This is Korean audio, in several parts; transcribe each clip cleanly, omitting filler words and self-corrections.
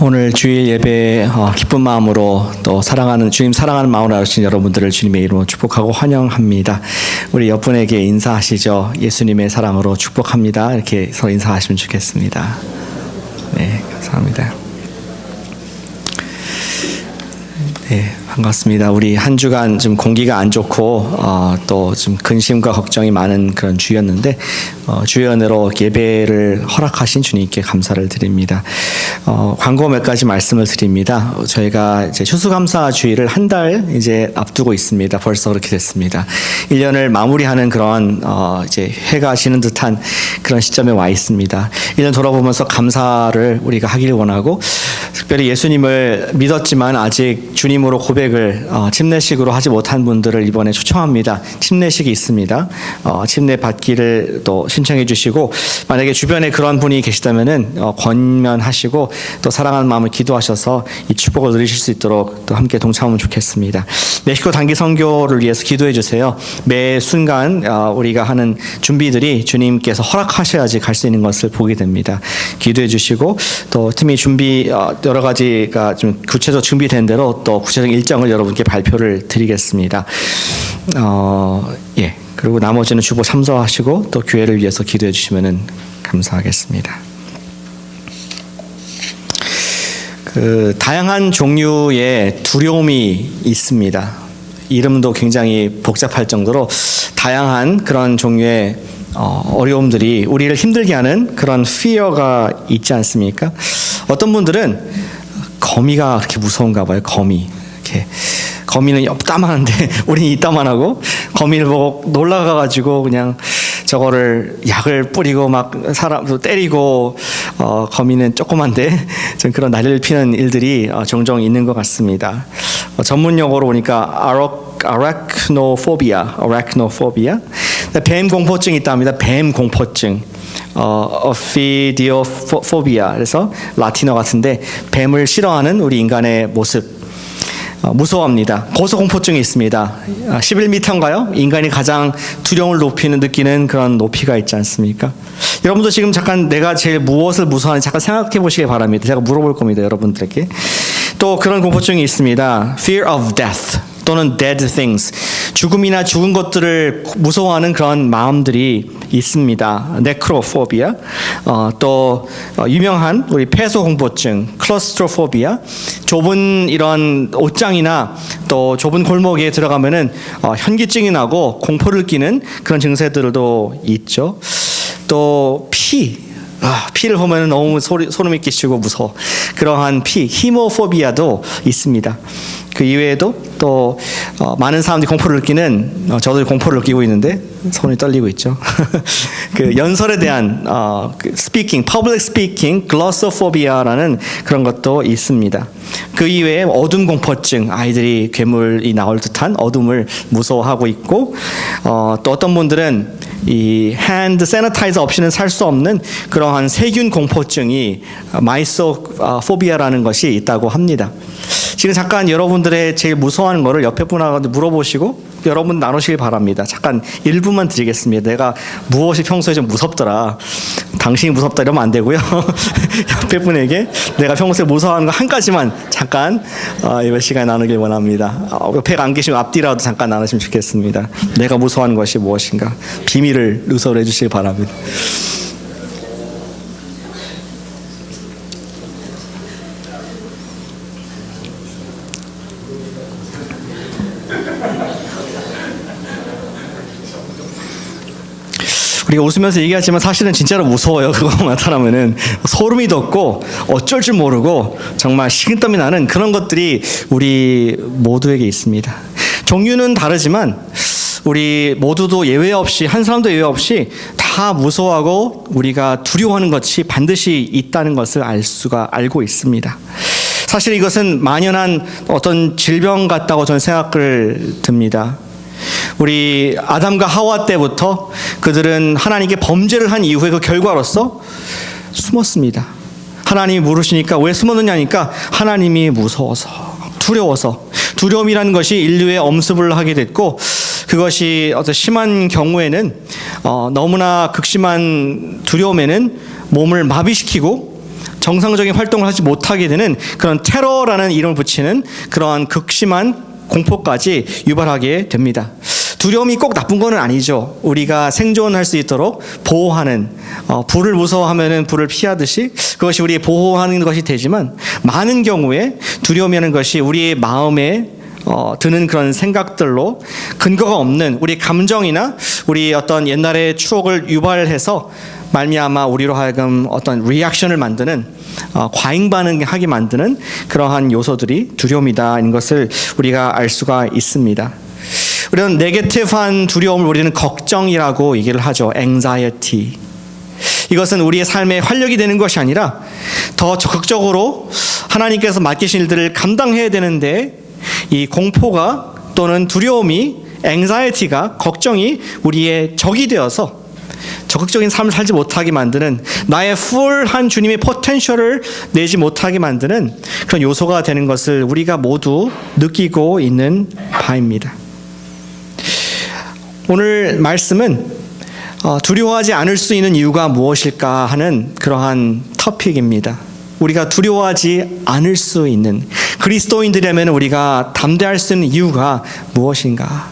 오늘 주일 예배 기쁜 마음으로 또 주님 사랑하는 마음으로 나오신 여러분들을 주님의 이름으로 축복하고 환영합니다. 우리 옆분에게 인사하시죠. 예수님의 사랑으로 축복합니다. 이렇게 서로 인사하시면 좋겠습니다. 네, 감사합니다. 네, 반갑습니다. 우리 한 주간 좀 공기가 안 좋고 또 좀 근심과 걱정이 많은 그런 주였는데 주의 은혜로 예배를 허락하신 주님께 감사를 드립니다. 광고 몇 가지 말씀을 드립니다. 저희가 이제 추수감사 주일을 한 달 이제 앞두고 있습니다. 벌써 그렇게 됐습니다. 1년을 마무리하는 그런 이제 해가 지는 듯한 그런 시점에 와 있습니다. 1년 돌아보면서 감사를 우리가 하기를 원하고, 특별히 예수님을 믿었지만 아직 주님으로 고백을 침례식으로 하지 못한 분들을 이번에 초청합니다. 침례식이 있습니다. 침례 받기를 또 신청해 주시고, 만약에 주변에 그런 분이 계시다면은 권면하시고 또 사랑하는 마음을 기도하셔서 이 축복을 누리실 수 있도록 또 함께 동참하면 좋겠습니다. 멕시코 단기 선교를 위해서 기도해 주세요. 매 순간 우리가 하는 준비들이 주님께서 허락하셔야지 갈 수 있는 것을 보게 됩니다. 기도해 주시고, 또 팀이 여러 가지가 좀 구체적으로 준비된 대로 또 구체적인 일정을 여러분께 발표를 드리겠습니다. 그리고 나머지는 주보 참석하시고 또 교회를 위해서 기도해 주시면 감사하겠습니다. 다양한 종류의 두려움이 있습니다. 이름도 굉장히 복잡할 정도로 다양한 그런 종류의 어려움들이 우리를 힘들게 하는 그런 fear가 있지 않습니까? 어떤 분들은 거미가 그렇게 무서운가 봐요. 거미는 옆다만한데 우리는 이따만하고, 거미를 보고 놀라가가지고 그냥 저거를 약을 뿌리고 막 사람도 때리고, 거미는 조그만데 좀 그런 난리를 피는 일들이 종종 있는 것 같습니다. 전문 용어로 보니까 arachnophobia, 뱀 공포증이 있답니다. 뱀 공포증. Ophidiophobia. 그래서 라틴어 같은데 뱀을 싫어하는 우리 인간의 모습. 무서워합니다. 고소공포증이 있습니다. 11m인가요? 인간이 가장 두려움을 느끼는 그런 높이가 있지 않습니까? 여러분도 지금 잠깐 내가 제일 무엇을 무서워하는지 잠깐 생각해 보시기 바랍니다. 제가 물어볼 겁니다, 여러분들에게. 또 그런 공포증이 있습니다. Fear of death 또는 dead things. 죽음이나 죽은 것들을 무서워하는 그런 마음들이 있습니다. 네크로포비아. 또 유명한 우리 폐소공포증, 클러스트로포비아. 좁은 이런 옷장이나 또 좁은 골목에 들어가면은 현기증이 나고 공포를 끼는 그런 증세들도 있죠. 또 피를 보면 너무 소름이 끼치고 무서워. 그러한 히모포비아도 있습니다. 그 이외에도 또 많은 사람들이 공포를 느끼는, 저도 공포를 느끼고 있는데 손이 떨리고 있죠. 그 연설에 대한 public speaking, glossophobia라는 그런 것도 있습니다. 그 이외에 어둠 공포증, 아이들이 괴물이 나올 듯한 어둠을 무서워하고 있고, 또 어떤 분들은 이 hand sanitizer 없이는 살 수 없는 그러한 세균 공포증이 마이소포비아라는 것이 있다고 합니다. 지금 잠깐 여러분들의 제일 무서워하는 거를 옆에 분한테 물어보시고 여러분 나누시길 바랍니다. 잠깐 1분만 드리겠습니다. 내가 무엇이 평소에 좀 무섭더라, 당신이 무섭다 이러면 안 되고요. 옆에 분에게 내가 평소에 무서워하는 거 한 가지만 잠깐 이번 시간에 나누길 원합니다. 옆에 안 계시면 앞뒤라도 잠깐 나누시면 좋겠습니다. 내가 무서워하는 것이 무엇인가 비밀을 누설해 주시길 바랍니다. 우리가 웃으면서 얘기하지만 사실은 진짜로 무서워요. 그거 나타나면은 소름이 돋고 어쩔 줄 모르고 정말 식은땀이 나는 그런 것들이 우리 모두에게 있습니다. 종류는 다르지만 우리 모두도 예외 없이, 한 사람도 예외 없이 다 무서워하고 우리가 두려워하는 것이 반드시 있다는 것을 알고 있습니다. 사실 이것은 만연한 어떤 질병 같다고 저는 생각을 듭니다. 우리 아담과 하와 때부터 그들은 하나님께 범죄를 한 이후에 그 결과로서 숨었습니다. 하나님이 물으시니까 왜 숨었느냐니까 하나님이 무서워서, 두려워서. 두려움이라는 것이 인류의 엄습을 하게 됐고, 그것이 어떤 심한 경우에는 너무나 극심한 두려움에는 몸을 마비시키고 정상적인 활동을 하지 못하게 되는 그런 테러라는 이름을 붙이는 그러한 극심한 공포까지 유발하게 됩니다. 두려움이 꼭 나쁜 건 아니죠. 우리가 생존할 수 있도록 보호하는, 불을 무서워하면은 불을 피하듯이 그것이 우리 보호하는 것이 되지만, 많은 경우에 두려움이라는 것이 우리의 마음에 드는 그런 생각들로 근거가 없는 우리 감정이나 우리 어떤 옛날의 추억을 유발해서 말미암아 우리로 하여금 어떤 리액션을 만드는, 과잉 반응하게 만드는 그러한 요소들이 두려움이다는 것을 우리가 알 수가 있습니다. 이런 네게티브한 두려움을 우리는 걱정이라고 얘기를 하죠. anxiety. 이것은 우리의 삶에 활력이 되는 것이 아니라 더 적극적으로 하나님께서 맡기신 일들을 감당해야 되는데, 이 공포가 또는 두려움이, anxiety가, 걱정이 우리의 적이 되어서 적극적인 삶을 살지 못하게 만드는, 나의 풀한 주님의 포텐셜을 내지 못하게 만드는 그런 요소가 되는 것을 우리가 모두 느끼고 있는 바입니다. 오늘 말씀은 두려워하지 않을 수 있는 이유가 무엇일까 하는 그러한 토픽입니다. 우리가 두려워하지 않을 수 있는, 그리스도인들이라면 우리가 담대할 수 있는 이유가 무엇인가?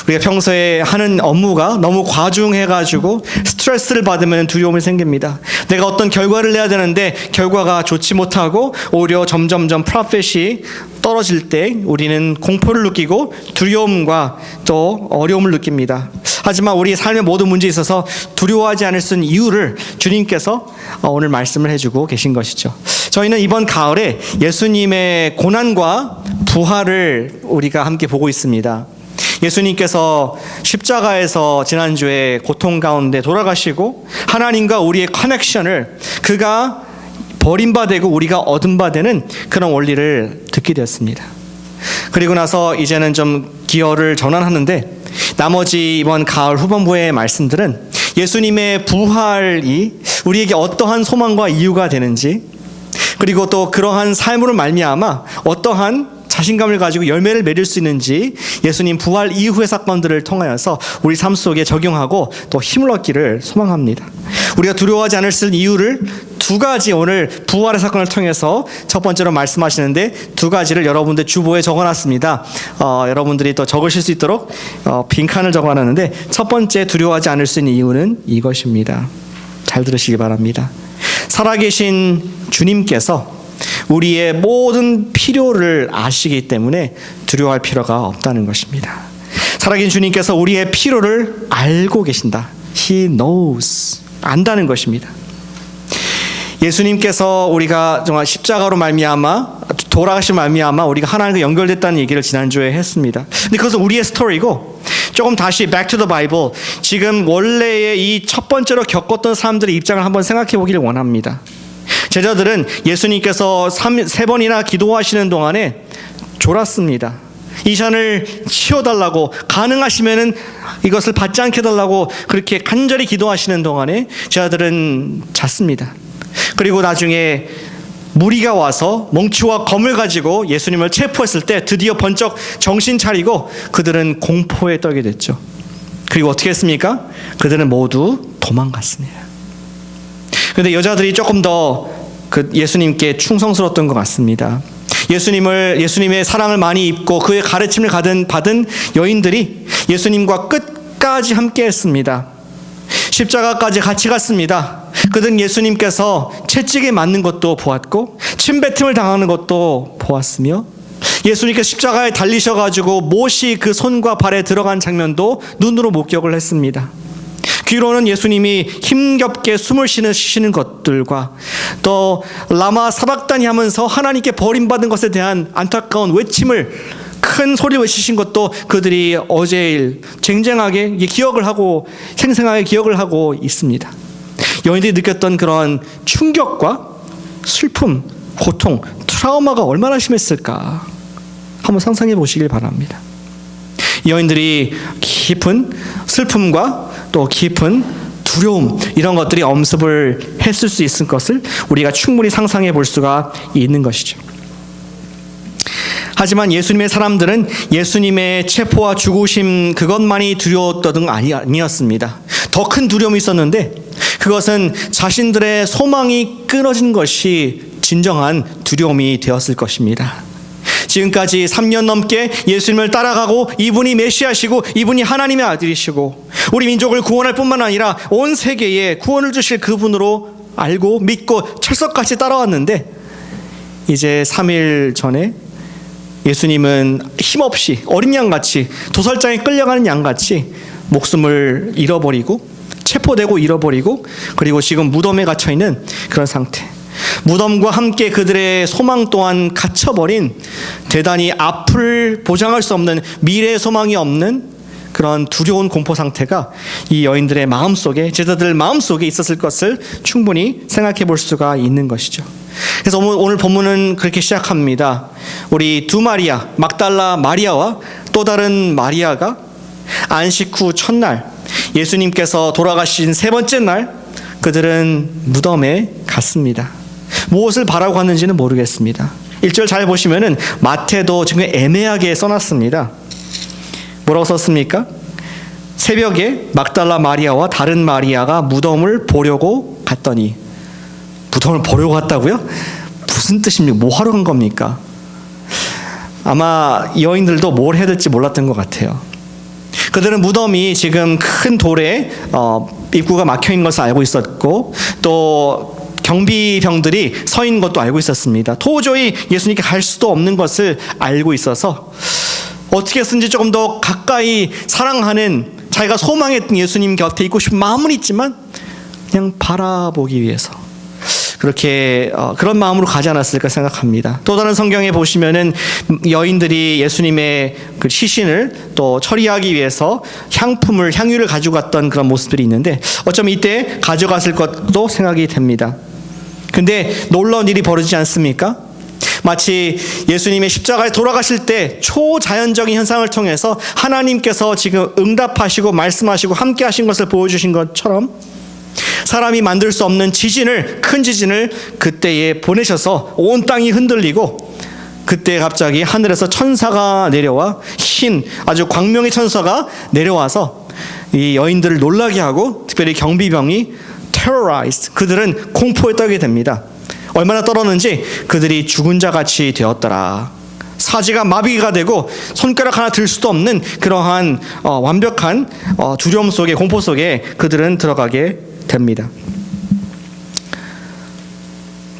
우리가 평소에 하는 업무가 너무 과중해가지고 스트레스를 받으면 두려움이 생깁니다. 내가 어떤 결과를 내야 되는데 결과가 좋지 못하고 오히려 점점점 프로핏이 떨어질 때 우리는 공포를 느끼고 두려움과 또 어려움을 느낍니다. 하지만 우리 삶의 모든 문제에 있어서 두려워하지 않을 수 있는 이유를 주님께서 오늘 말씀을 해주고 계신 것이죠. 저희는 이번 가을에 예수님의 고난과 부활을 우리가 함께 보고 있습니다. 예수님께서 십자가에서 지난주에 고통 가운데 돌아가시고 하나님과 우리의 커넥션을, 그가 버림받고 우리가 얻은 바 되는 그런 원리를 듣게 되었습니다. 그리고 나서 이제는 좀 기여를 전환하는데, 나머지 이번 가을 후반부의 말씀들은 예수님의 부활이 우리에게 어떠한 소망과 이유가 되는지, 그리고 또 그러한 삶으로 말미암아 어떠한 자신감을 가지고 열매를 맺을 수 있는지, 예수님 부활 이후의 사건들을 통하여서 우리 삶 속에 적용하고 또 힘을 얻기를 소망합니다. 우리가 두려워하지 않을 수 있는 이유를 두 가지, 오늘 부활의 사건을 통해서 첫 번째로 말씀하시는데 두 가지를 여러분들 주보에 적어놨습니다. 여러분들이 또 적으실 수 있도록 빈칸을 적어놨는데, 첫 번째 두려워하지 않을 수 있는 이유는 이것입니다. 잘 들으시기 바랍니다. 살아계신 주님께서 우리의 모든 필요를 아시기 때문에 두려워할 필요가 없다는 것입니다. 살아계신 주님께서 우리의 필요를 알고 계신다. He knows. 안다는 것입니다. 예수님께서 우리가 정말 십자가로 말미암아, 돌아가신 말미암아 우리가 하나님과 연결됐다는 얘기를 지난주에 했습니다. 근데 그것은 우리의 스토리고, 조금 다시 back to the Bible, 지금 원래의 이 첫 번째로 겪었던 사람들의 입장을 한번 생각해 보기를 원합니다. 제자들은 예수님께서 3번이나 기도하시는 동안에 졸았습니다. 이 잔을 치워달라고, 가능하시면은 이것을 받지 않게 해달라고 그렇게 간절히 기도하시는 동안에 제자들은 잤습니다. 그리고 나중에 무리가 와서 멍치와 검을 가지고 예수님을 체포했을 때 드디어 번쩍 정신 차리고 그들은 공포에 떨게 됐죠. 그리고 어떻게 했습니까? 그들은 모두 도망갔습니다. 그런데 여자들이 조금 더 예수님께 충성스러웠던 것 같습니다. 예수님의 사랑을 많이 입고 그의 가르침을 받은 여인들이 예수님과 끝까지 함께 했습니다. 십자가까지 같이 갔습니다. 그들은 예수님께서 채찍에 맞는 것도 보았고 침뱉음을 당하는 것도 보았으며, 예수님께서 십자가에 달리셔가지고 못이 그 손과 발에 들어간 장면도 눈으로 목격을 했습니다. 귀로는 예수님이 힘겹게 숨을 쉬시는 것들과 또 라마 사박다니 하면서 하나님께 버림받은 것에 대한 안타까운 외침을, 큰 소리 외치신 것도 그들이 어제일 쟁쟁하게 기억을 하고 생생하게 기억을 하고 있습니다. 여인들이 느꼈던 그런 충격과 슬픔, 고통, 트라우마가 얼마나 심했을까 한번 상상해 보시길 바랍니다. 여인들이 깊은 슬픔과 또 깊은 두려움, 이런 것들이 엄습을 했을 수 있을 것을 우리가 충분히 상상해 볼 수가 있는 것이죠. 하지만 예수님의 사람들은 예수님의 체포와 죽으심 그것만이 두려웠던 건 아니었습니다. 더 큰 두려움이 있었는데, 그것은 자신들의 소망이 끊어진 것이 진정한 두려움이 되었을 것입니다. 지금까지 3년 넘게 예수님을 따라가고 이분이 메시아시고 이분이 하나님의 아들이시고 우리 민족을 구원할 뿐만 아니라 온 세계에 구원을 주실 그분으로 알고 믿고 철석같이 따라왔는데, 이제 3일 전에 예수님은 힘없이 어린 양같이, 도살장에 끌려가는 양같이 목숨을 잃어버리고 체포되고 잃어버리고, 그리고 지금 무덤에 갇혀있는 그런 상태. 무덤과 함께 그들의 소망 또한 갇혀버린, 대단히 앞을 보장할 수 없는, 미래의 소망이 없는 그런 두려운 공포 상태가 이 여인들의 마음속에, 제자들 마음속에 있었을 것을 충분히 생각해 볼 수가 있는 것이죠. 그래서 오늘 본문은 그렇게 시작합니다. 우리 두 마리아, 막달라 마리아와 또 다른 마리아가 안식 후 첫날, 예수님께서 돌아가신 세 번째 날, 그들은 무덤에 갔습니다. 무엇을 바라고 갔는지는 모르겠습니다. 1절 잘 보시면은 마태도 지금 애매하게 써놨습니다. 뭐라고 썼습니까? 새벽에 막달라 마리아와 다른 마리아가 무덤을 보려고 갔더니. 무덤을 보려고 갔다고요? 무슨 뜻입니까? 뭐 하러 간 겁니까? 아마 여인들도 뭘 해야 될지 몰랐던 것 같아요. 그들은 무덤이 지금 큰 돌에 입구가 막혀있는 것을 알고 있었고, 또 경비병들이 서 있는 것도 알고 있었습니다. 도저히 예수님께 갈 수도 없는 것을 알고 있어서 어떻게 해서든지 조금 더 가까이 사랑하는, 자기가 소망했던 예수님 곁에 있고 싶은 마음은 있지만 그냥 바라보기 위해서 그렇게 그런 마음으로 가지 않았을까 생각합니다. 또 다른 성경에 보시면은 여인들이 예수님의 그 시신을 또 처리하기 위해서 향유를 가지고 갔던 그런 모습들이 있는데, 어쩌면 이때 가져갔을 것도 생각이 됩니다. 근데 놀라운 일이 벌어지지 않습니까? 마치 예수님의 십자가에 돌아가실 때 초자연적인 현상을 통해서 하나님께서 지금 응답하시고 말씀하시고 함께 하신 것을 보여주신 것처럼, 사람이 만들 수 없는 지진을, 큰 지진을 그때에 보내셔서 온 땅이 흔들리고, 그때 갑자기 하늘에서 천사가 내려와, 아주 광명의 천사가 내려와서 이 여인들을 놀라게 하고, 특별히 경비병이 terrorized, 그들은 공포에 떨게 됩니다. 얼마나 떨었는지 그들이 죽은 자같이 되었더라. 사지가 마비가 되고 손가락 하나 들 수도 없는 그러한 완벽한 두려움 속에, 공포 속에 그들은 들어가게 됩니다.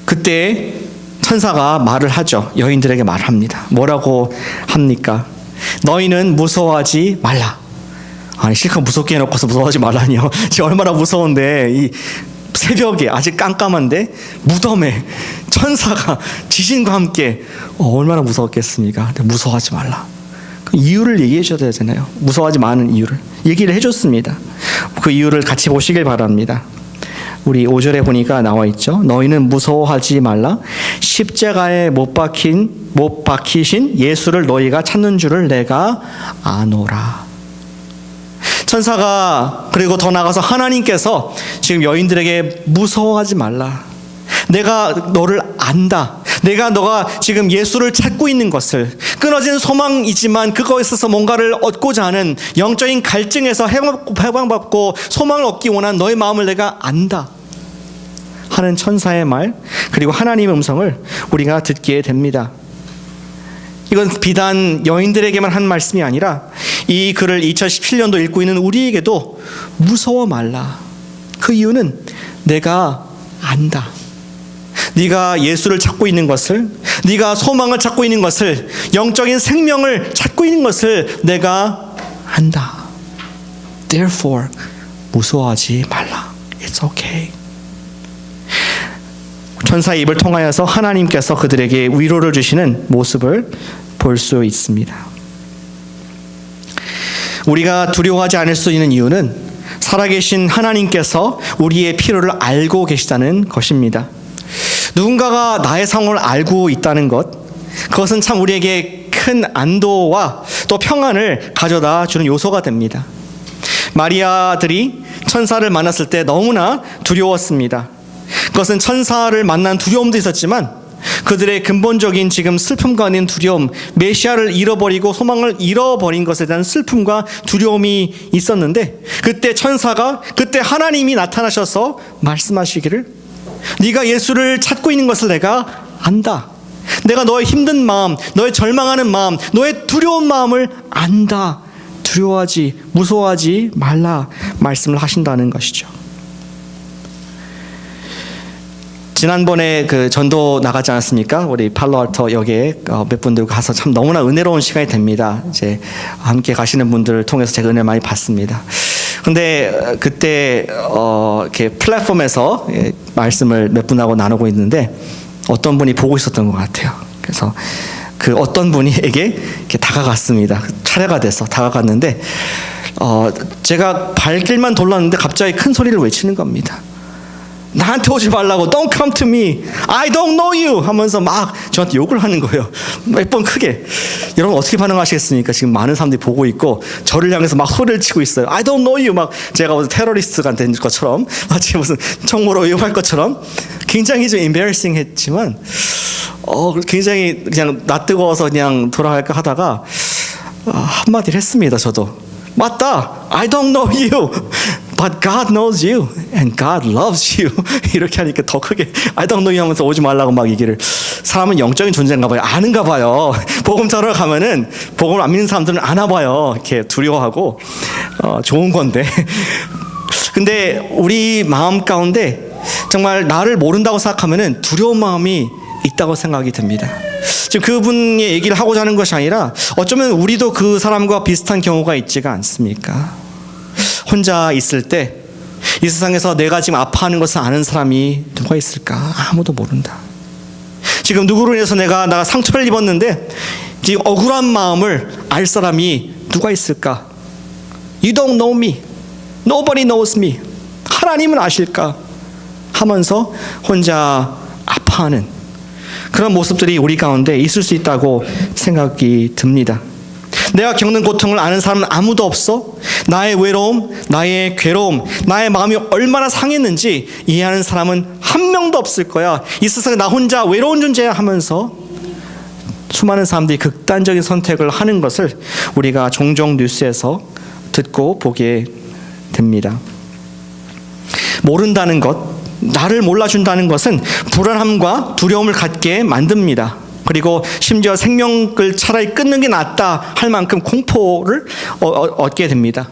그때 천사가 말을 하죠. 여인들에게 말합니다. 뭐라고 합니까? 너희는 무서워하지 말라. 아니, 실컷 무섭게 해놓고서 무서워하지 말라니요. 지금 얼마나 무서운데, 이 새벽에 아직 깜깜한데 무덤에 천사가 지진과 함께 얼마나 무서웠겠습니까? 근데 무서워하지 말라. 그 이유를 얘기해 줘야 되잖아요. 무서워하지 마는 이유를 얘기를 해줬습니다. 그 이유를 같이 보시길 바랍니다. 우리 5절에 보니까 나와 있죠. 너희는 무서워하지 말라. 십자가에 못 박히신 예수를 너희가 찾는 줄을 내가 아노라. 천사가, 그리고 더 나아가서 하나님께서 지금 여인들에게 무서워하지 말라. 내가 너를 안다. 너가 지금 예수를 찾고 있는 것을, 끊어진 소망이지만 그거에 있어서 뭔가를 얻고자 하는 영적인 갈증에서 해방받고 소망을 얻기 원하는 너의 마음을 내가 안다 하는 천사의 말, 그리고 하나님의 음성을 우리가 듣게 됩니다. 이건 비단 여인들에게만 한 말씀이 아니라 이 글을 2017년도 읽고 있는 우리에게도 무서워 말라. 그 이유는 내가 안다. 네가 예수를 찾고 있는 것을, 네가 소망을 찾고 있는 것을, 영적인 생명을 찾고 있는 것을 내가 안다. Therefore, 무서워하지 말라. It's okay. 천사의 입을 통하여서 하나님께서 그들에게 위로를 주시는 모습을 볼 수 있습니다. 우리가 두려워하지 않을 수 있는 이유는 살아계신 하나님께서 우리의 필요를 알고 계시다는 것입니다. 누군가가 나의 상황을 알고 있다는 것, 그것은 참 우리에게 큰 안도와 또 평안을 가져다 주는 요소가 됩니다. 마리아들이 천사를 만났을 때 너무나 두려웠습니다. 그것은 천사를 만난 두려움도 있었지만 그들의 근본적인 지금 슬픔과 있는 두려움, 메시아를 잃어버리고 소망을 잃어버린 것에 대한 슬픔과 두려움이 있었는데, 그때 천사가, 그때 하나님이 나타나셔서 말씀하시기를, 네가 예수를 찾고 있는 것을 내가 안다. 내가 너의 힘든 마음, 너의 절망하는 마음, 너의 두려운 마음을 안다. 두려워하지, 무서워하지 말라 말씀을 하신다는 것이죠. 지난번에 그 전도 나가지 않았습니까? 우리 팔로알토 역에 몇 분들 가서 참 너무나 은혜로운 시간이 됩니다. 이제 함께 가시는 분들을 통해서 제가 은혜 많이 받습니다. 근데 그때 이렇게 플랫폼에서 말씀을 몇 분하고 나누고 있는데 어떤 분이 보고 있었던 것 같아요. 그래서 그 어떤 분에게 이렇게 다가갔습니다. 차례가 돼서 다가갔는데 제가 발길만 돌렸는데 갑자기 큰 소리를 외치는 겁니다. 나한테 오지 말라고, Don't come to me, I don't know you 하면서 막 저한테 욕을 하는 거예요. 몇 번 크게. 여러분 어떻게 반응하시겠습니까? 지금 많은 사람들이 보고 있고 저를 향해서 막 소리를 치고 있어요. I don't know you, 막 제가 무슨 테러리스트가 된 것처럼, 마치 무슨 총무로 위협할 것처럼. 굉장히 좀 embarrassing 했지만 굉장히 그냥 낯뜨거워서 그냥 돌아갈까 하다가 한마디를 했습니다. 저도 맞다, I don't know you, but God knows you and God loves you. 이렇게 하니까 더 크게 I don't know you 하면서 오지 말라고 막 얘기를. 사람은 영적인 존재인가 봐요. 아는가 봐요. 복음 전하러 가면은 복음을 안 믿는 사람들은 아나 봐요. 이렇게 두려워하고 좋은 건데. 근데 우리 마음 가운데 정말 나를 모른다고 생각하면은 두려운 마음이 있다고 생각이 듭니다. 지금 그분의 얘기를 하고자 하는 것이 아니라 어쩌면 우리도 그 사람과 비슷한 경우가 있지가 않습니까? 혼자 있을 때 이 세상에서 내가 지금 아파하는 것을 아는 사람이 누가 있을까? 아무도 모른다. 지금 누구로 인해서 내가 상처를 입었는데 이 억울한 마음을 알 사람이 누가 있을까? You don't know me. Nobody knows me. 하나님은 아실까? 하면서 혼자 아파하는 그런 모습들이 우리 가운데 있을 수 있다고 생각이 듭니다. 내가 겪는 고통을 아는 사람은 아무도 없어. 나의 외로움, 나의 괴로움, 나의 마음이 얼마나 상했는지 이해하는 사람은 한 명도 없을 거야. 이 세상에 나 혼자 외로운 존재야 하면서 수많은 사람들이 극단적인 선택을 하는 것을 우리가 종종 뉴스에서 듣고 보게 됩니다. 모른다는 것, 나를 몰라준다는 것은 불안함과 두려움을 갖게 만듭니다. 그리고 심지어 생명을 차라리 끊는 게 낫다 할 만큼 공포를 얻게 됩니다.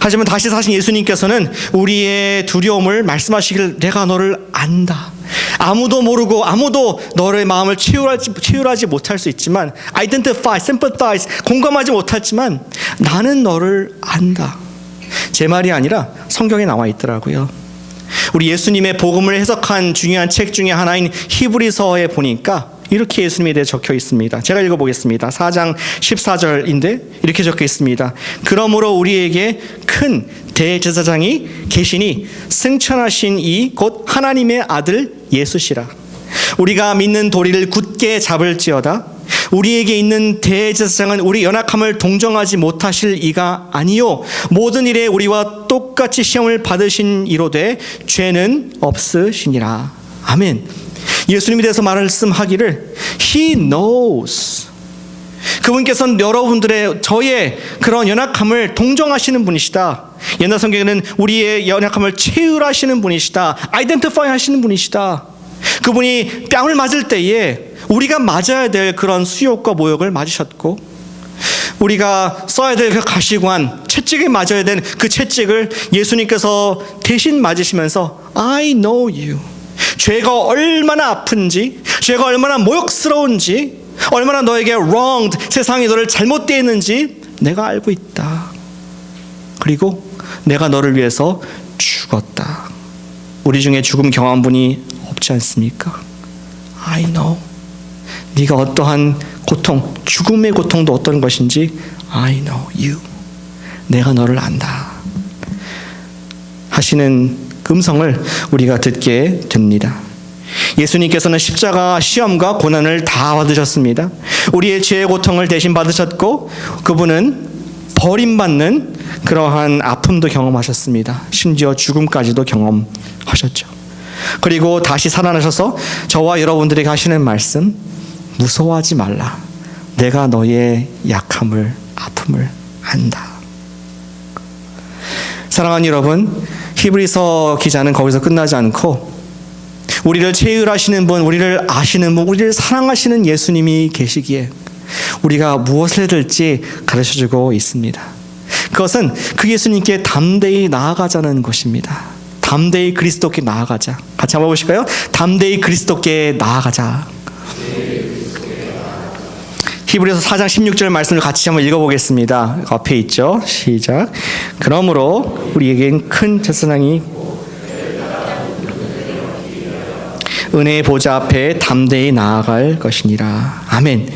하지만 다시 사신 예수님께서는 우리의 두려움을 말씀하시기를 내가 너를 안다. 아무도 모르고 아무도 너의 마음을 치유하지 못할 수 있지만 identify, sympathize, 공감하지 못하지만 나는 너를 안다. 제 말이 아니라 성경에 나와 있더라고요. 우리 예수님의 복음을 해석한 중요한 책 중에 하나인 히브리서에 보니까 이렇게 예수님에 대해 적혀 있습니다. 제가 읽어보겠습니다. 4장 14절인데 이렇게 적혀 있습니다. 그러므로 우리에게 큰 대제사장이 계시니 승천하신 이 곧 하나님의 아들 예수시라. 우리가 믿는 도리를 굳게 잡을지어다. 우리에게 있는 대제사장은 우리 연약함을 동정하지 못하실 이가 아니요 모든 일에 우리와 똑같이 시험을 받으신 이로되 죄는 없으시니라. 아멘. 예수님에 대해서 말씀하기를 He knows. 그분께서는 여러분들의 저의 그런 연약함을 동정하시는 분이시다. 옛날 성경에는 우리의 연약함을 체휼하시는 분이시다. 아이덴티파이 하시는 분이시다. 그분이 뺨을 맞을 때에 우리가 맞아야 될 그런 수욕과 모욕을 맞으셨고 우리가 써야 될 그 가시관, 채찍에 맞아야 될 그 채찍을 예수님께서 대신 맞으시면서 I know you. 죄가 얼마나 아픈지, 죄가 얼마나 모욕스러운지, 얼마나 너에게 wronged, 세상이 너를 잘못되어 있는지 내가 알고 있다. 그리고 내가 너를 위해서 죽었다. 우리 중에 죽음 경험한 분이 없지 않습니까? I know. 네가 어떠한 고통, 죽음의 고통도 어떤 것인지 I know you. 내가 너를 안다. 하시는 음성을 우리가 듣게 됩니다. 예수님께서는 십자가 시험과 고난을 다 받으셨습니다. 우리의 죄의 고통을 대신 받으셨고 그분은 버림받는 그러한 아픔도 경험하셨습니다. 심지어 죽음까지도 경험하셨죠. 그리고 다시 살아나셔서 저와 여러분들에게 하시는 말씀, 무서워하지 말라. 내가 너의 약함을, 아픔을 안다. 사랑하는 여러분, 히브리서 기자는 거기서 끝나지 않고 우리를 체휼하시는 분, 우리를 아시는 분, 우리를 사랑하시는 예수님이 계시기에 우리가 무엇을 해야 될지 가르쳐주고 있습니다. 그것은 그 예수님께 담대히 나아가자는 것입니다. 담대히 그리스도께 나아가자. 같이 한번 보실까요? 담대히 그리스도께 나아가자. 히브리서 4장 16절 말씀을 같이 한번 읽어보겠습니다. 앞에 있죠. 시작. 그러므로 우리에겐 큰 첫사랑이 은혜의 보좌 앞에 담대히 나아갈 것이니라. 아멘.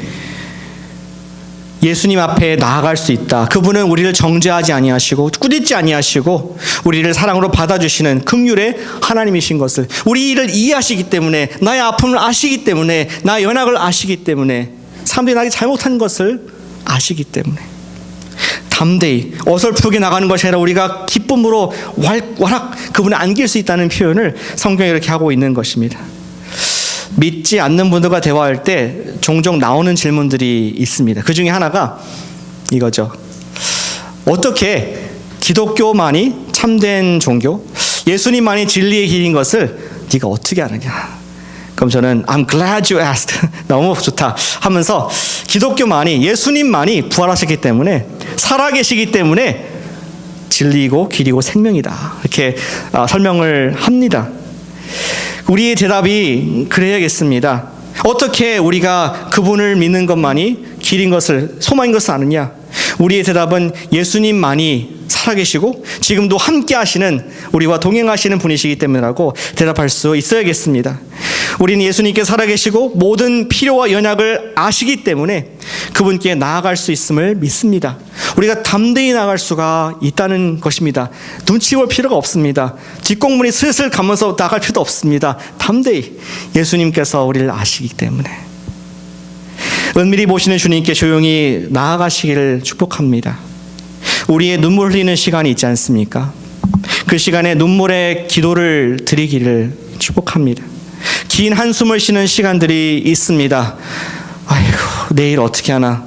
예수님 앞에 나아갈 수 있다. 그분은 우리를 정죄하지 아니하시고 꾸짖지 아니하시고 우리를 사랑으로 받아주시는 긍휼의 하나님이신 것을, 우리를 이해하시기 때문에, 나의 아픔을 아시기 때문에, 나의 연약을 아시기 때문에, 사람들이 나에게 잘못한 것을 아시기 때문에 담대히 어설프게 나가는 것이 아니라 우리가 기쁨으로 왈락 그분을 안길 수 있다는 표현을 성경에 이렇게 하고 있는 것입니다. 믿지 않는 분들과 대화할 때 종종 나오는 질문들이 있습니다. 그 중에 하나가 이거죠. 어떻게 기독교만이 참된 종교, 예수님만이 진리의 길인 것을 네가 어떻게 아느냐. 그럼 저는 I'm glad you asked. 너무 좋다 하면서 기독교만이, 예수님만이 부활하셨기 때문에, 살아계시기 때문에 진리이고 길이고 생명이다. 이렇게 설명을 합니다. 우리의 대답이 그래야겠습니다. 어떻게 우리가 그분을 믿는 것만이 길인 것을, 소망인 것을 아느냐? 우리의 대답은 예수님만이 살아계시고 지금도 함께 하시는, 우리와 동행하시는 분이시기 때문이라고 대답할 수 있어야겠습니다. 우리는 예수님께 살아계시고 모든 필요와 연약을 아시기 때문에 그분께 나아갈 수 있음을 믿습니다. 우리가 담대히 나아갈 수가 있다는 것입니다. 눈치 볼 필요가 없습니다. 뒷공문이 슬슬 가면서 나갈 필요도 없습니다. 담대히 예수님께서 우리를 아시기 때문에. 은밀히 보시는 주님께 조용히 나아가시기를 축복합니다. 우리의 눈물 흘리는 시간이 있지 않습니까? 그 시간에 눈물의 기도를 드리기를 축복합니다. 긴 한숨을 쉬는 시간들이 있습니다. 아이고, 내일 어떻게 하나,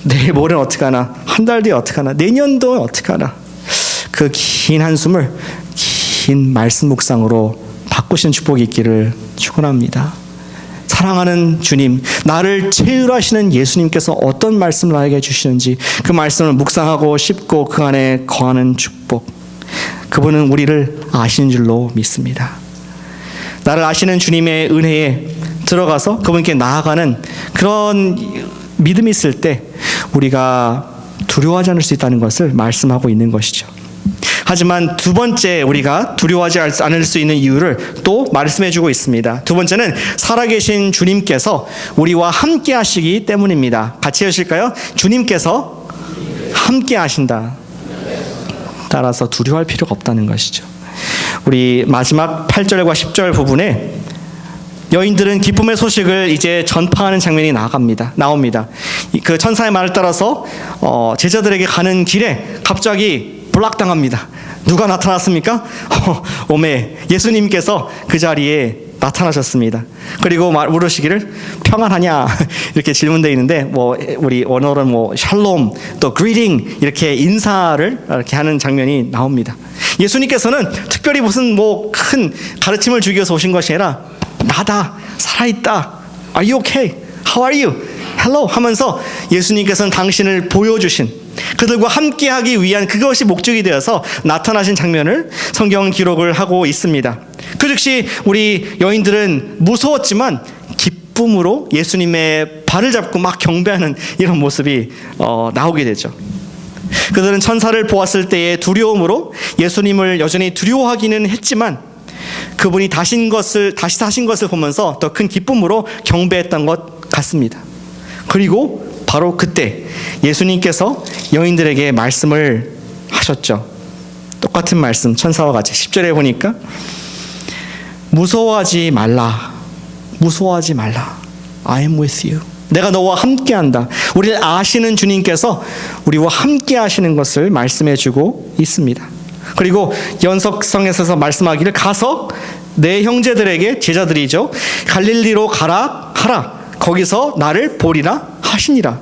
내일 모레는 어떻게 하나, 한 달 뒤에 어떻게 하나, 내년도는 어떻게 하나. 그 긴 한숨을 긴 말씀 묵상으로 바꾸신 축복이 있기를 축원합니다. 사랑하는 주님, 나를 체휼하시는 예수님께서 어떤 말씀을 나에게 주시는지 그 말씀을 묵상하고 싶고 그 안에 거하는 축복, 그분은 우리를 아시는 줄로 믿습니다. 나를 아시는 주님의 은혜에 들어가서 그분께 나아가는 그런 믿음이 있을 때 우리가 두려워하지 않을 수 있다는 것을 말씀하고 있는 것이죠. 하지만 두 번째, 우리가 두려워하지 않을 수 있는 이유를 또 말씀해주고 있습니다. 두 번째는 살아계신 주님께서 우리와 함께 하시기 때문입니다. 같이 하실까요? 주님께서 함께 하신다. 따라서 두려워할 필요가 없다는 것이죠. 우리 마지막 8절과 10절 부분에 여인들은 기쁨의 소식을 이제 전파하는 장면이 나옵니다. 그 천사의 말을 따라서 제자들에게 가는 길에 갑자기 블락당합니다. 누가 나타났습니까? 오메, 예수님께서 그 자리에 나타나셨습니다. 그리고 물으시기를 평안하냐 이렇게 질문되어 있는데, 뭐 우리 원어로는 뭐 샬롬, 또 greeting 이렇게 인사를 이렇게 하는 장면이 나옵니다. 예수님께서는 특별히 무슨 뭐 큰 가르침을 주기 위해서 오신 것이 아니라 나다, 살아있다, Are you okay? How are you? Hello 하면서 예수님께서는 당신을 보여주신, 그들과 함께하기 위한 그것이 목적이 되어서 나타나신 장면을 성경은 기록을 하고 있습니다. 그 즉시 우리 여인들은 무서웠지만 기쁨으로 예수님의 발을 잡고 막 경배하는 이런 모습이 나오게 되죠. 그들은 천사를 보았을 때의 두려움으로 예수님을 여전히 두려워하기는 했지만 그분이 다시 사신 것을 보면서 더 큰 기쁨으로 경배했던 것 같습니다. 그리고 바로 그때 예수님께서 여인들에게 말씀을 하셨죠. 똑같은 말씀, 천사와 같이 10절에 보니까 무서워하지 말라, 무서워하지 말라, I am with you. 내가 너와 함께한다. 우리를 아시는 주님께서 우리와 함께 하시는 것을 말씀해 주고 있습니다. 그리고 연속성에서 말씀하기를 가서 내 형제들에게, 제자들이죠, 갈릴리로 가라 하라. 거기서 나를 보리라 하시니라.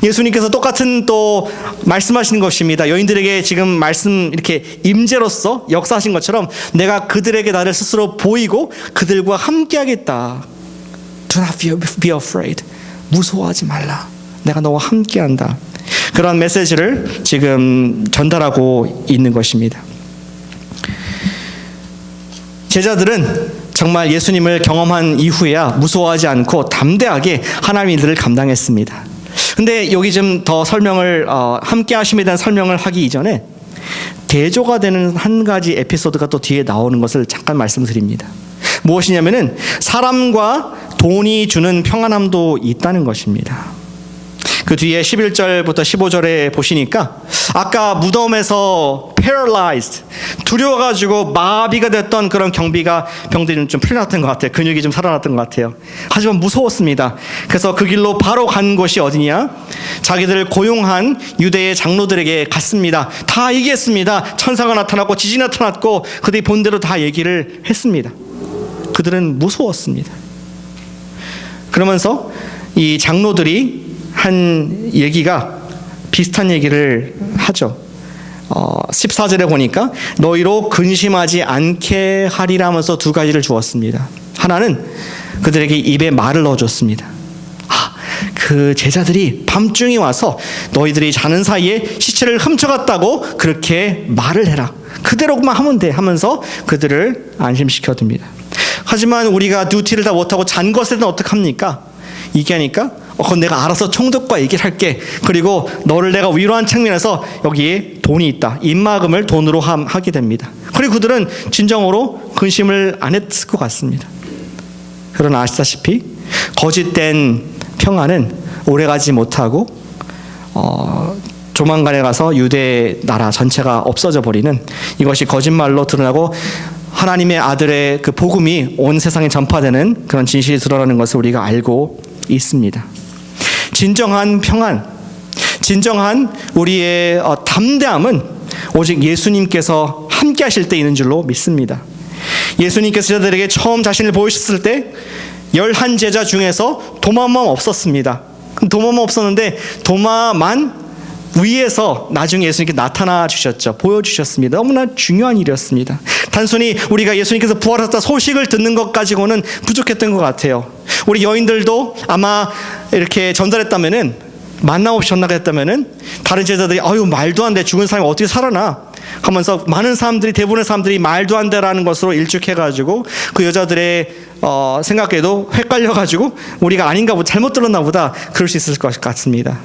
예수님께서 똑같은 또 말씀하시는 것입니다. 여인들에게 지금 말씀 이렇게 임재로서 역사하신 것처럼 내가 그들에게 나를 스스로 보이고 그들과 함께 하겠다. Do not be afraid. 무서워하지 말라. 내가 너와 함께 한다. 그런 메시지를 지금 전달하고 있는 것입니다. 제자들은 정말 예수님을 경험한 이후에야 무서워하지 않고 담대하게 하나님의 일을 감당했습니다. 근데 여기 좀 더 설명을 함께 하심에 대한 설명을 하기 이전에 대조가 되는 한 가지 에피소드가 또 뒤에 나오는 것을 잠깐 말씀드립니다. 무엇이냐면은 사람과 돈이 주는 평안함도 있다는 것입니다. 그 뒤에 11절부터 15절에 보시니까 아까 무덤에서 paralyzed, 두려워가지고 마비가 됐던 그런 병들이 좀 풀려났던 것 같아요. 근육이 좀 살아났던 것 같아요. 하지만 무서웠습니다. 그래서 그 길로 바로 간 곳이 어디냐? 자기들을 고용한 유대의 장로들에게 갔습니다. 다 얘기했습니다. 천사가 나타났고 지진이 나타났고 그들이 본 대로 다 얘기를 했습니다. 그들은 무서웠습니다. 그러면서 이 장로들이 한 얘기가 비슷한 얘기를 하죠. 14절에 보니까 너희로 근심하지 않게 하리라면서 두 가지를 주었습니다. 하나는 그들에게 입에 말을 넣어줬습니다. 그 제자들이 밤중에 와서 너희들이 자는 사이에 시체를 훔쳐갔다고 그렇게 말을 해라. 그대로만 하면 돼 하면서 그들을 안심시켜둡니다. 하지만 우리가 듀티를 다 못하고 잔 것에는 어떡합니까? 이게 하니까 그건 내가 알아서 총독과 얘기를 할게. 그리고 너를 내가 위로한 측면에서 여기에 돈이 있다. 입막음을 돈으로 하게 됩니다. 그리고 그들은 진정으로 근심을 안 했을 것 같습니다. 그러나 아시다시피 거짓된 평안은 오래가지 못하고 조만간에 가서 유대 나라 전체가 없어져 버리는, 이것이 거짓말로 드러나고 하나님의 아들의 그 복음이 온 세상에 전파되는 그런 진실이 드러나는 것을 우리가 알고 있습니다. 진정한 평안, 진정한 우리의 담대함은 오직 예수님께서 함께 하실 때 있는 줄로 믿습니다. 예수님께서 제자들에게 처음 자신을 보이셨을 때 11제자 중에서 도마만 없었습니다. 도마만 없었는데 도마만 위에서 나중에 예수님께 나타나 주셨죠. 보여주셨습니다. 너무나 중요한 일이었습니다. 단순히 우리가 예수님께서 부활하셨다 소식을 듣는 것 가지고는 부족했던 것 같아요. 우리 여인들도 아마 이렇게 전달했다면은, 만나 없이 전달했다면은 다른 제자들이 말도 안 돼, 죽은 사람이 어떻게 살아나 하면서 많은 사람들이, 대부분의 사람들이 말도 안 되라는 것으로 일축해가지고 그 여자들의 생각에도 헷갈려가지고 우리가 아닌가 보다, 잘못 들었나 보다, 그럴 수 있을 것 같습니다.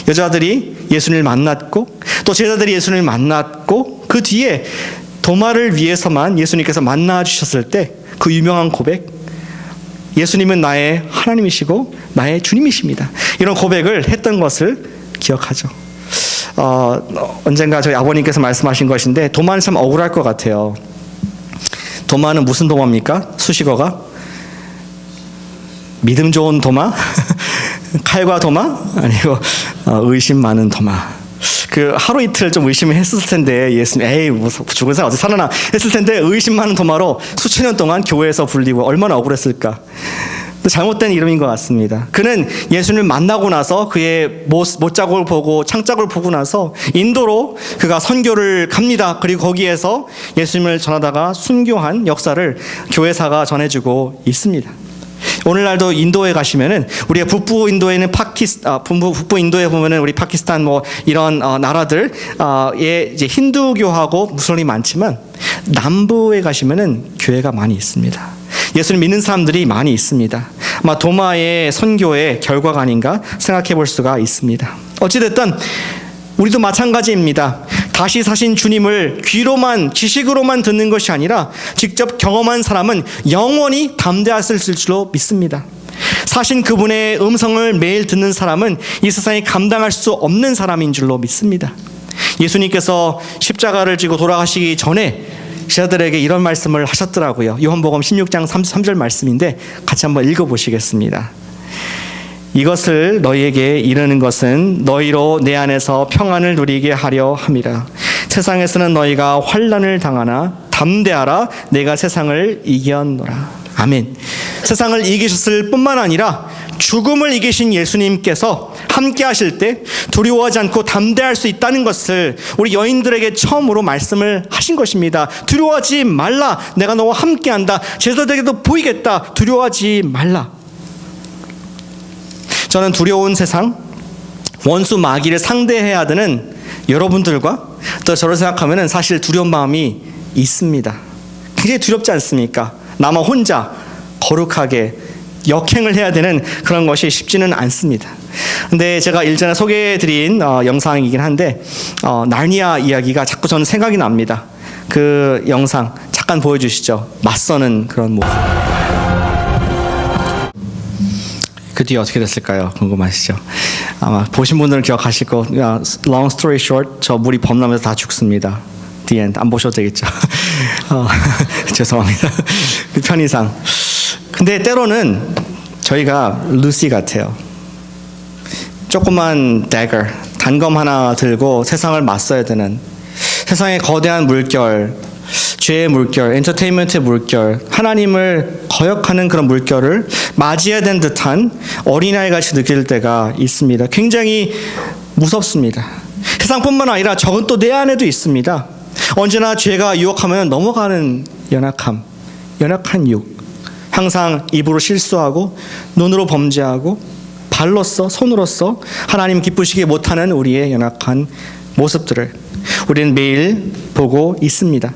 여자들이 예수님을 만났고 또 제자들이 예수님을 만났고 그 뒤에 도마를 위해서만 예수님께서 만나 주셨을 때 그 유명한 고백, 예수님은 나의 하나님이시고 나의 주님이십니다, 이런 고백을 했던 것을 기억하죠. 언젠가 저희 아버님께서 말씀하신 것인데 도마는 참 억울할 것 같아요. 도마는 무슨 도마입니까? 수식어가 믿음 좋은 도마? 칼과 도마? 아니고 의심 많은 도마. 그 하루 이틀 좀 의심을 했을 텐데 예수님 죽은 사람 어떻게 살아나 했을 텐데 의심 많은 도마로 수천 년 동안 교회에서 불리고 얼마나 억울했을까. 잘못된 이름인 것 같습니다. 그는 예수님을 만나고 나서 그의 못자국을 보고 창자국을 보고 나서 인도로 그가 선교를 갑니다. 그리고 거기에서 예수님을 전하다가 순교한 역사를 교회사가 전해주고 있습니다. 오늘날도 인도에 가시면은 우리가 북부 인도에는 북부 인도에 보면은 우리 파키스탄 이런 나라들에 이제 힌두교하고 무슬림이 많지만 남부에 가시면은 교회가 많이 있습니다. 예수를 믿는 사람들이 많이 있습니다. 아마 도마의 선교의 결과가 아닌가 생각해 볼 수가 있습니다. 어찌됐든 우리도 마찬가지입니다. 다시 사신 주님을 귀로만, 지식으로만 듣는 것이 아니라 직접 경험한 사람은 영원히 담대했을 줄로 믿습니다. 사신 그분의 음성을 매일 듣는 사람은 이 세상에 감당할 수 없는 사람인 줄로 믿습니다. 예수님께서 십자가를 지고 돌아가시기 전에 제자들에게 이런 말씀을 하셨더라고요. 요한복음 16장 33절 말씀인데 같이 한번 읽어보시겠습니다. 이것을 너희에게 이르는 것은 너희로 내 안에서 평안을 누리게 하려 함이라. 세상에서는 너희가 환난을 당하나 담대하라. 내가 세상을 이겼노라. 아멘. 세상을 이기셨을 뿐만 아니라 죽음을 이기신 예수님께서 함께 하실 때 두려워하지 않고 담대할 수 있다는 것을 우리 여인들에게 처음으로 말씀을 하신 것입니다. 두려워하지 말라. 내가 너와 함께한다. 제자들에게도 보이겠다. 두려워하지 말라. 저는 두려운 세상, 원수 마귀를 상대해야 되는 여러분들과 또 저를 생각하면 사실 두려운 마음이 있습니다. 굉장히 두렵지 않습니까? 나만 혼자 거룩하게 역행을 해야 되는 그런 것이 쉽지는 않습니다. 근데 제가 일전에 소개해드린 영상이긴 한데 나르니아 이야기가 자꾸 저는 생각이 납니다. 그 영상 잠깐 보여주시죠. 맞서는 그런 모습. 그 뒤에 어떻게 됐을까요? 궁금하시죠? 아마 보신 분들은 기억하실 거. Long story short, 저 물이 범람해서 다 죽습니다. The end. 안 보셔도 되겠죠. 죄송합니다. 편의상. 근데 때로는 저희가 루시 같아요. 조그만 dagger, 단검 하나 들고 세상을 맞서야 되는, 세상의 거대한 물결, 죄의 물결, 엔터테인먼트의 물결, 하나님을 거역하는 그런 물결을 맞이해야 되는 듯한 어린아이같이 느낄 때가 있습니다. 굉장히 무섭습니다. 세상뿐만 아니라 적은 또 내 안에도 있습니다. 언제나 죄가 유혹하면 넘어가는 연약한 육. 항상 입으로 실수하고 눈으로 범죄하고 발로써 손으로써 하나님 기쁘시게 못하는 우리의 연약한 모습들을 우리는 매일 보고 있습니다.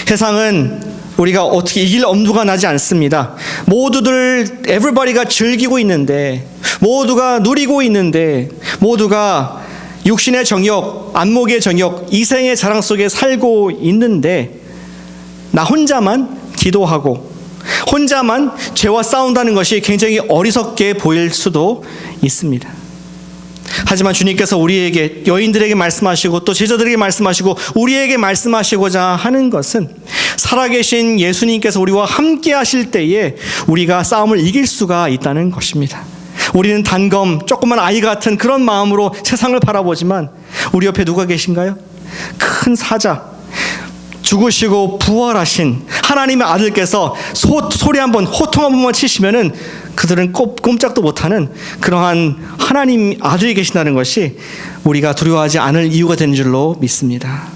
세상은 우리가 어떻게 이길 엄두가 나지 않습니다. 모두들 everybody가 즐기고 있는데, 모두가 누리고 있는데, 모두가 육신의 정욕, 안목의 정욕, 이생의 자랑 속에 살고 있는데 나 혼자만 기도하고 혼자만 죄와 싸운다는 것이 굉장히 어리석게 보일 수도 있습니다. 하지만 주님께서 우리에게, 여인들에게 말씀하시고 또 제자들에게 말씀하시고 우리에게 말씀하시고자 하는 것은 살아계신 예수님께서 우리와 함께 하실 때에 우리가 싸움을 이길 수가 있다는 것입니다. 우리는 단검, 조그만 아이 같은 그런 마음으로 세상을 바라보지만 우리 옆에 누가 계신가요? 큰 사자, 죽으시고 부활하신 하나님의 아들께서 소리 한번, 호통 한 번만 치시면은 그들은 꼼짝도 못하는 그러한 하나님 아들이 계신다는 것이 우리가 두려워하지 않을 이유가 되는 줄로 믿습니다.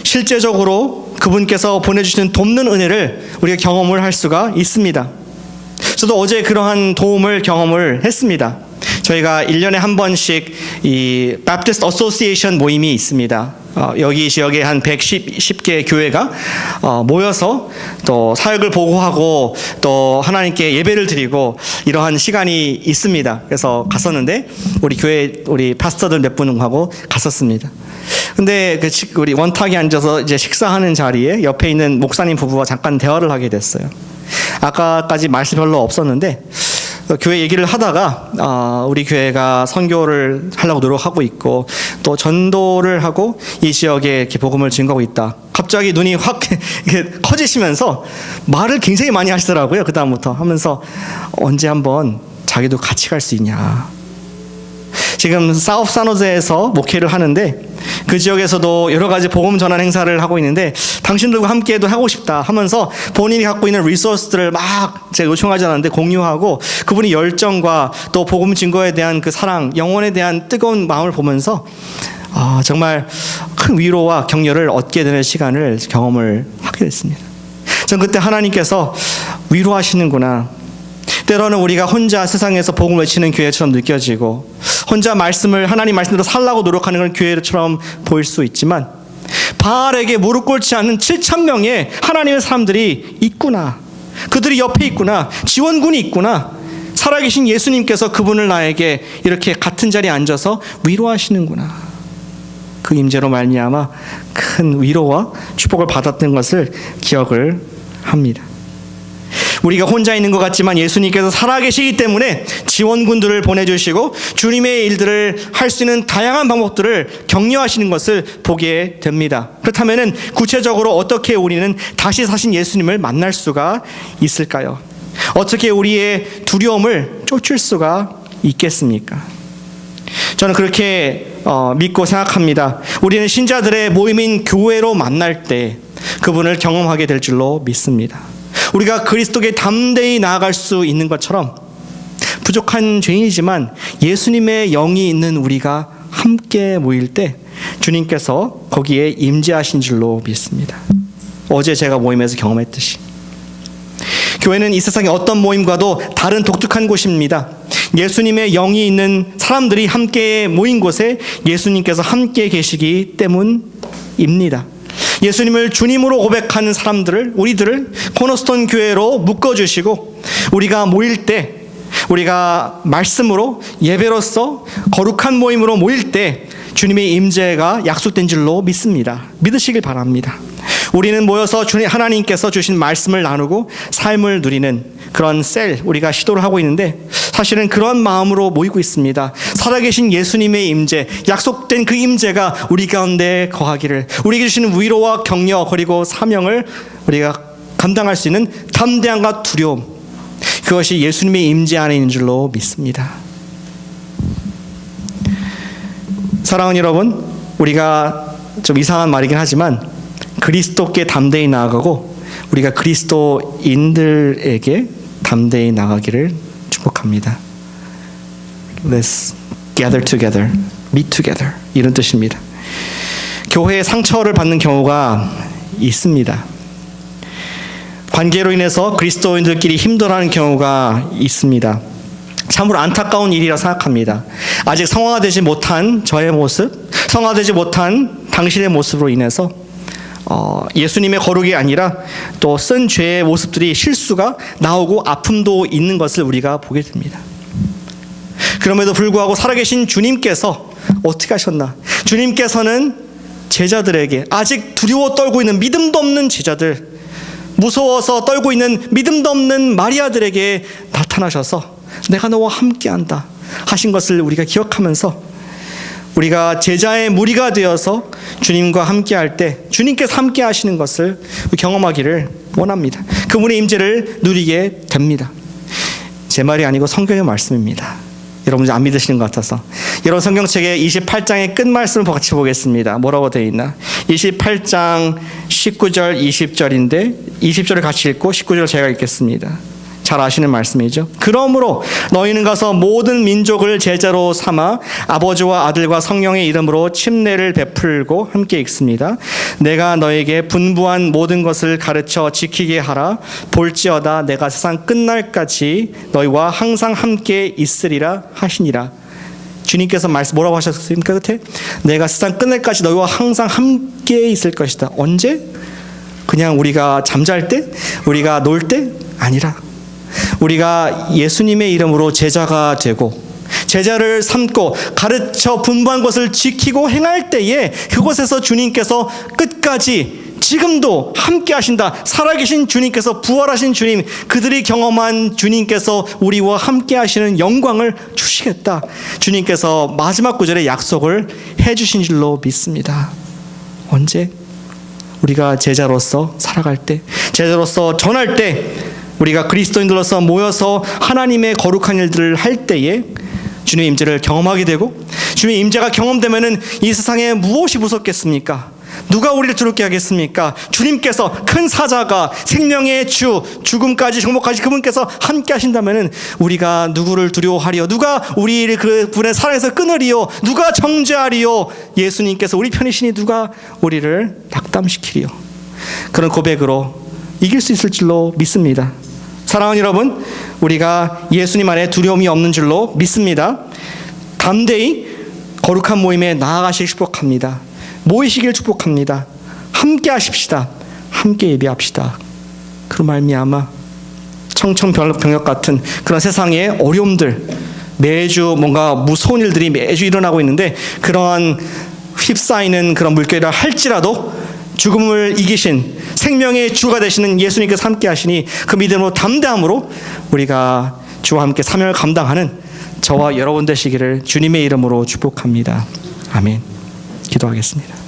실제적으로 그분께서 보내주시는 돕는 은혜를 우리가 경험을 할 수가 있습니다. 저도 어제 그러한 도움을 경험을 했습니다. 저희가 1년에 한 번씩 이 Baptist Association 모임이 있습니다. 여기 지역에 한 110개 교회가 모여서 또 사역을 보고하고 또 하나님께 예배를 드리고 이러한 시간이 있습니다. 그래서 갔었는데 우리 교회 우리 파스터들 몇 분하고 갔었습니다. 근데 우리 원탁에 앉아서 이제 식사하는 자리에 옆에 있는 목사님 부부와 잠깐 대화를 하게 됐어요. 아까까지 말씀 별로 없었는데 교회 얘기를 하다가 우리 교회가 선교를 하려고 노력하고 있고 또 전도를 하고 이 지역에 이렇게 복음을 증거하고 있다. 갑자기 눈이 확 이렇게 커지시면서 말을 굉장히 많이 하시더라고요. 그 다음부터 하면서 언제 한번 자기도 같이 갈 수 있냐. 지금 사우스 산호제에서 목회를 하는데 그 지역에서도 여러 가지 복음 전환 행사를 하고 있는데 당신들과 함께도 하고 싶다 하면서 본인이 갖고 있는 리소스들을 막 제가 요청하지 않았는데 공유하고 그분이 열정과 또 복음 증거에 대한 그 사랑, 영혼에 대한 뜨거운 마음을 보면서 정말 큰 위로와 격려를 얻게 되는 시간을 경험을 하게 됐습니다. 전 그때 하나님께서 위로하시는구나. 때로는 우리가 혼자 세상에서 복음을 외치는 교회처럼 느껴지고 혼자 하나님 말씀대로 살라고 노력하는 그런 교회처럼 보일 수 있지만 바알에게 무릎 꿇지 않는 7,000명의 하나님의 사람들이 있구나. 그들이 옆에 있구나. 지원군이 있구나. 살아계신 예수님께서 그분을 나에게 이렇게 같은 자리에 앉아서 위로하시는구나. 그 임재로 말미암아 큰 위로와 축복을 받았던 것을 기억을 합니다. 우리가 혼자 있는 것 같지만 예수님께서 살아계시기 때문에 지원군들을 보내주시고 주님의 일들을 할 수 있는 다양한 방법들을 격려하시는 것을 보게 됩니다. 그렇다면 구체적으로 어떻게 우리는 다시 사신 예수님을 만날 수가 있을까요? 어떻게 우리의 두려움을 쫓을 수가 있겠습니까? 저는 그렇게 믿고 생각합니다. 우리는 신자들의 모임인 교회로 만날 때 그분을 경험하게 될 줄로 믿습니다. 우리가 그리스도께 담대히 나아갈 수 있는 것처럼 부족한 죄인이지만 예수님의 영이 있는 우리가 함께 모일 때 주님께서 거기에 임재하신 줄로 믿습니다. 어제 제가 모임에서 경험했듯이 교회는 이 세상의 어떤 모임과도 다른 독특한 곳입니다. 예수님의 영이 있는 사람들이 함께 모인 곳에 예수님께서 함께 계시기 때문입니다. 예수님을 주님으로 고백하는 사람들을, 우리들을 코너스톤 교회로 묶어주시고 우리가 모일 때, 우리가 말씀으로 예배로서 거룩한 모임으로 모일 때 주님의 임재가 약속된 줄로 믿습니다. 믿으시길 바랍니다. 우리는 모여서 주님 하나님께서 주신 말씀을 나누고 삶을 누리는 그런 우리가 시도를 하고 있는데 사실은 그런 마음으로 모이고 있습니다. 살아계신 예수님의 임재, 약속된 그 임재가 우리 가운데 거하기를, 우리에게 주시는 위로와 격려 그리고 사명을 우리가 감당할 수 있는 담대함과 두려움, 그것이 예수님의 임재 안에 있는 줄로 믿습니다. 사랑하는 여러분, 우리가 좀 이상한 말이긴 하지만 그리스도께 담대히 나아가고 우리가 그리스도인들에게 담대히 나가기를 축복합니다. Let's gather together, meet together, 이런 뜻입니다. 교회에 상처를 받는 경우가 있습니다. 관계로 인해서 그리스도인들끼리 힘들어하는 경우가 있습니다. 참으로 안타까운 일이라 생각합니다. 아직 성화되지 못한 저의 모습, 성화되지 못한 당신의 모습으로 인해서 예수님의 거룩이 아니라 또 쓴 죄의 모습들이 실수가 나오고 아픔도 있는 것을 우리가 보게 됩니다. 그럼에도 불구하고 살아계신 주님께서 어떻게 하셨나? 주님께서는 제자들에게, 아직 두려워 떨고 있는 믿음도 없는 제자들, 무서워서 떨고 있는 믿음도 없는 마리아들에게 나타나셔서 내가 너와 함께한다 하신 것을 우리가 기억하면서 우리가 제자의 무리가 되어서 주님과 함께할 때 주님께서 함께 하시는 것을 경험하기를 원합니다. 그분의 임재를 누리게 됩니다. 제 말이 아니고 성경의 말씀입니다. 여러분 안 믿으시는 것 같아서 여러분 성경책의 28장의 끝말씀을 같이 보겠습니다. 뭐라고 되어 있나? 28장 19절 20절인데 20절을 같이 읽고 19절 제가 읽겠습니다. 잘 아시는 말씀이죠. 그러므로 너희는 가서 모든 민족을 제자로 삼아 아버지와 아들과 성령의 이름으로 침례를 베풀고, 함께 읽습니다. 내가 너에게 분부한 모든 것을 가르쳐 지키게 하라. 볼지어다 내가 세상 끝날까지 너희와 항상 함께 있으리라 하시니라. 주님께서 말씀 뭐라고 하셨습니까? 끝에 내가 세상 끝날까지 너희와 항상 함께 있을 것이다. 언제? 그냥 우리가 잠잘 때? 우리가 놀 때? 아니라 우리가 예수님의 이름으로 제자가 되고 제자를 삼고 가르쳐 분부한 것을 지키고 행할 때에 그곳에서 주님께서 끝까지 지금도 함께 하신다. 살아계신 주님께서, 부활하신 주님, 그들이 경험한 주님께서 우리와 함께 하시는 영광을 주시겠다. 주님께서 마지막 구절에 약속을 해주신 줄로 믿습니다. 언제? 우리가 제자로서 살아갈 때, 제자로서 전할 때, 우리가 그리스도인들로서 모여서 하나님의 거룩한 일들을 할 때에 주님의 임재를 경험하게 되고, 주님의 임재가 경험되면은 이 세상에 무엇이 무섭겠습니까? 누가 우리를 두렵게 하겠습니까? 주님께서, 큰 사자가, 생명의 주, 죽음까지 정복까지 그분께서 함께 하신다면은 우리가 누구를 두려워하리요? 누가 우리를 그분의 사랑에서 끊으리요? 누가 정죄하리요? 예수님께서 우리 편이시니 누가 우리를 낙담시키리요? 그런 고백으로 이길 수 있을 줄로 믿습니다. 사랑하는 여러분, 우리가 예수님 안에 두려움이 없는 줄로 믿습니다. 담대히 거룩한 모임에 나아가시길 축복합니다. 모이시길 축복합니다. 함께 하십시다. 함께 예배합시다. 그런 말미암아 청천벽력 같은 그런 세상의 어려움들, 매주 뭔가 무서운 일들이 매주 일어나고 있는데 그러한 휩싸이는 그런 물결이라 할지라도 죽음을 이기신 생명의 주가 되시는 예수님께서 함께 하시니 그 믿음으로 담대함으로 우리가 주와 함께 사명을 감당하는 저와 여러분 되시기를 주님의 이름으로 축복합니다. 아멘. 기도하겠습니다.